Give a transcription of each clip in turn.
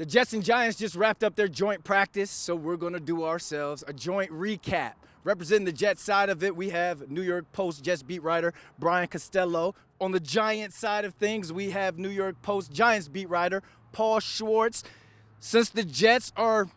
The Jets and Giants just wrapped up their joint practice, so we're going to do ourselves a joint recap. Representing the Jets side of it, we have New York Post Jets beat writer Brian Costello. On the Giants side of things, we have New York Post Giants beat writer Paul Schwartz. Since the Jets are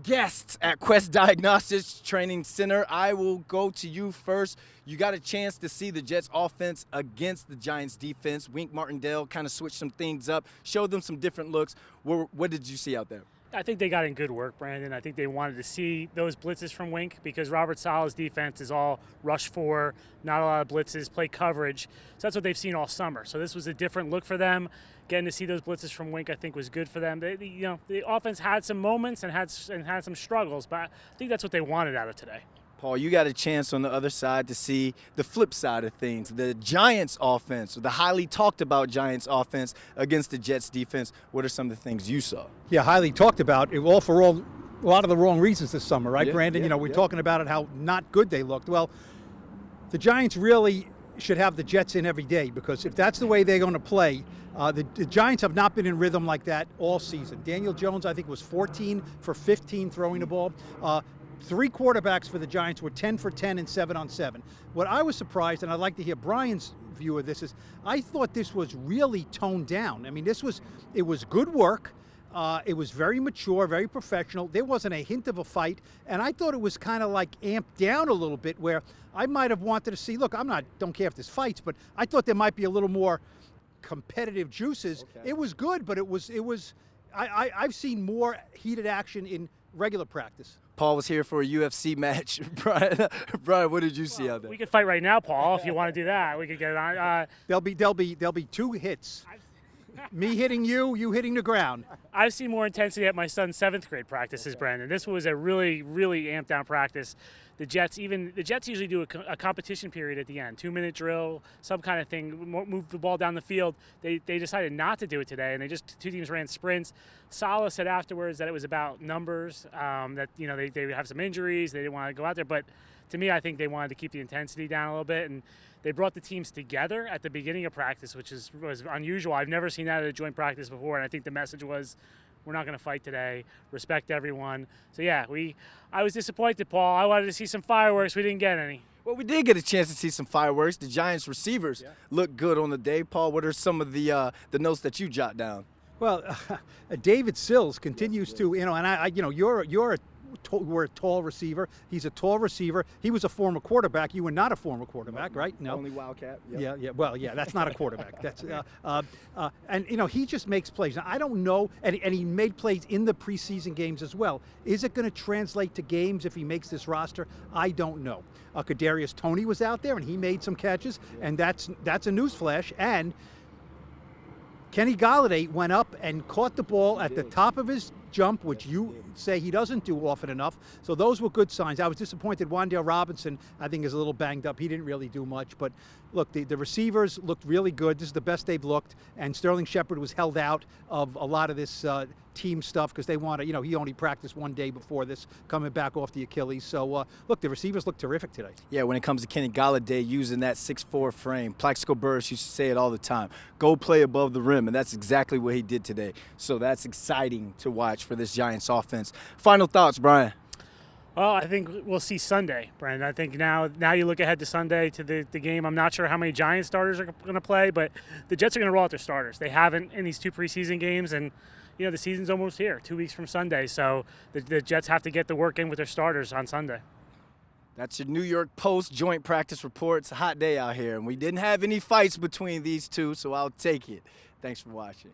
guests at Quest Diagnostics Training Center, I will go to you first. You got a chance to see the Jets offense against the Giants defense. Wink Martindale kind of switched some things up, showed them some different looks. What did you see out there? I think they got in good work, Brandon. I think they wanted to see those blitzes from Wink because Robert Saleh's defense is all rush for, not a lot of blitzes, play coverage. So that's what they've seen all summer. So this was a different look for them. Getting to see those blitzes from Wink, I think, was good for them. The offense had some moments and had some struggles, but I think that's what they wanted out of today. Paul, you got a chance on the other side to see the flip side of things. The Giants offense, the highly talked about Giants offense against the Jets defense. What are some of the things you saw? Yeah, highly talked about. A lot of the wrong reasons this summer, right, yeah, Brandon? Yeah, we're talking about it, how not good they looked. Well, the Giants really should have the Jets in every day because if that's the way they're going to play, the Giants have not been in rhythm like that all season. Daniel Jones, I think, was 14 for 15 throwing the ball. Three quarterbacks for the Giants were 10 for 10 and 7 on 7. What I was surprised, and I'd like to hear Brian's view of this, is I thought this was really toned down. I mean, it was good work. It was very mature, very professional. There wasn't a hint of a fight, and I thought it was kind of like amped down a little bit where I might have wanted to see, look, don't care if there's fights, but I thought there might be a little more competitive juices. Okay. It was good, but I've seen more heated action in regular practice. Paul was here for a UFC match. Brian, what did you see out there? We could fight right now, Paul, if you want to do that. We could get it on. There'll be two hits. Me hitting you, you hitting the ground. I've seen more intensity at my son's 7th grade practices, Brandon. This was a really, really amped down practice. The Jets usually do a competition period at the end, 2-minute drill, some kind of thing, move the ball down the field. They decided not to do it today, and two teams ran sprints. Saleh said afterwards that it was about numbers, that they have some injuries, they didn't want to go out there. But to me, I think they wanted to keep the intensity down a little bit, and they brought the teams together at the beginning of practice, which was unusual. I've never seen that at a joint practice before, and I think the message was, we're not going to fight today. Respect everyone. So, yeah, I was disappointed, Paul. I wanted to see some fireworks. We didn't get any. Well, we did get a chance to see some fireworks. The Giants receivers looked good on the day. Paul, what are some of the notes that you jot down? Well, David Sills continues to, and we're a tall receiver. He's a tall receiver. He was a former quarterback. You were not a former quarterback, right? No. Only Wildcat. Yep. Yeah. Well, yeah. That's not a quarterback. That's and he just makes plays. Now, I don't know, and he made plays in the preseason games as well. Is it going to translate to games if he makes this roster? I don't know. Kadarius Toney was out there and he made some catches, and that's a newsflash. And Kenny Golladay went up and caught the ball at the top of his jump, which you say he doesn't do often enough. So those were good signs. I was disappointed Wan'Dale Robinson, I think, is a little banged up. He didn't really do much. But look, the receivers looked really good. This is the best they've looked. And Sterling Shepard was held out of a lot of this team stuff because they want to, he only practiced one day before this, coming back off the Achilles. So, look, the receivers look terrific today. Yeah, when it comes to Kenny Golladay using that 6'4" frame, Plaxico Burress used to say it all the time, go play above the rim, and that's exactly what he did today. So that's exciting to watch for this Giants offense. Final thoughts, Brian? Well, I think we'll see Sunday, Brandon. I think now you look ahead to Sunday to the game. I'm not sure how many Giants starters are going to play, but the Jets are going to roll out their starters. They haven't in these 2 preseason games, and the season's almost here, 2 weeks from Sunday. So the Jets have to get the work in with their starters on Sunday. That's your New York Post joint practice report. It's a hot day out here, and we didn't have any fights between these two, so I'll take it. Thanks for watching.